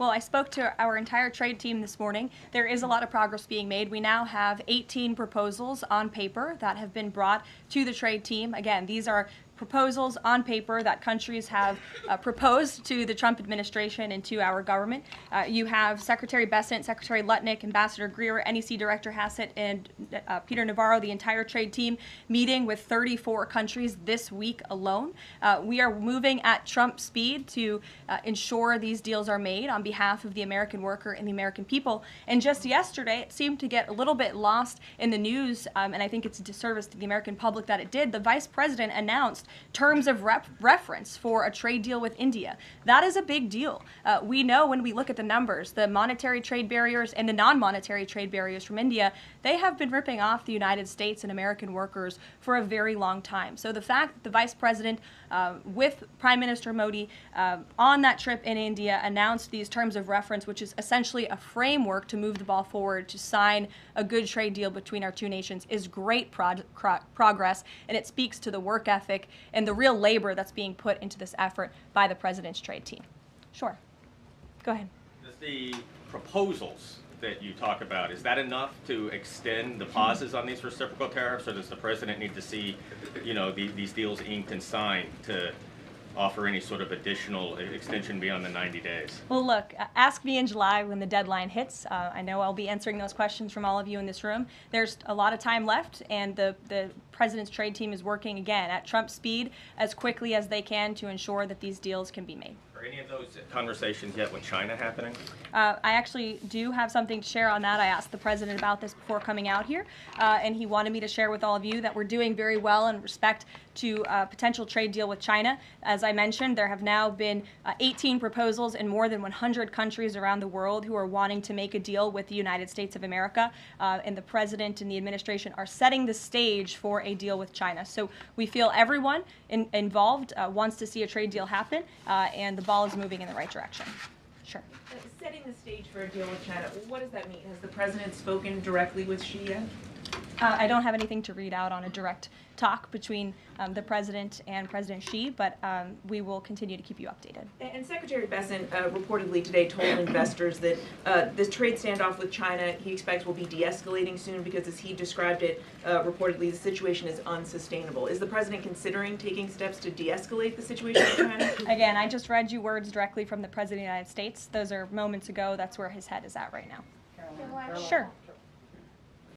Well, I spoke to our entire trade team this morning. There is a lot of progress being made. We now have 18 proposals on paper that have been brought to the trade team. Again, these are proposals on paper that countries have proposed to the Trump administration and to our government. You have Secretary Bessent, Secretary Lutnick, Ambassador Greer, NEC Director Hassett, and Peter Navarro, the entire trade team, meeting with 34 countries this week alone. We are moving at Trump speed to ensure these deals are made on behalf of the American worker and the American people. And just yesterday, it seemed to get a little bit lost in the news, and I think it's a disservice to the American public that it did. The Vice President announced terms of reference for a trade deal with India. That is a big deal. We know when we look at the numbers, the monetary trade barriers and the non-monetary trade barriers from India, they have been ripping off the United States and American workers for a very long time. So the fact that the Vice President, with Prime Minister Modi, on that trip in India, announced these terms of reference, which is essentially a framework to move the ball forward to sign a good trade deal between our two nations, is great progress, and it speaks to the work ethic and the real labor that's being put into this effort by the President's trade team. Sure. Go ahead. Does the proposals that you talk about, is that enough to extend the pauses on these reciprocal tariffs, or does the President need to see, these deals inked and signed to offer any sort of additional extension beyond the 90 days? Well, look, ask me in July when the deadline hits. I know I'll be answering those questions from all of you in this room. There's a lot of time left, and the President's trade team is working, again, at Trump speed as quickly as they can to ensure that these deals can be made. Are any of those conversations yet with China happening? I actually do have something to share on that. I asked the President about this before coming out here, and he wanted me to share with all of you that we're doing very well in respect to a potential trade deal with China. As I mentioned, there have now been 18 proposals in more than 100 countries around the world who are wanting to make a deal with the United States of America, and the President and the administration are setting the stage for a deal with China. So we feel everyone involved wants to see a trade deal happen, and the ball is moving in the right direction. Sure. Setting the stage for a deal with China, what does that mean? Has the President spoken directly with Xi yet? I don't have anything to read out on a direct talk between the President and President Xi, but we will continue to keep you updated. And Secretary Bessent reportedly today told investors that this trade standoff with China he expects will be de-escalating soon because, as he described it, reportedly the situation is unsustainable. Is the President considering taking steps to de-escalate the situation with China? Again, I just read you words directly from the President of the United States. Those are moments ago. That's where his head is at right now. Karoline. Sure.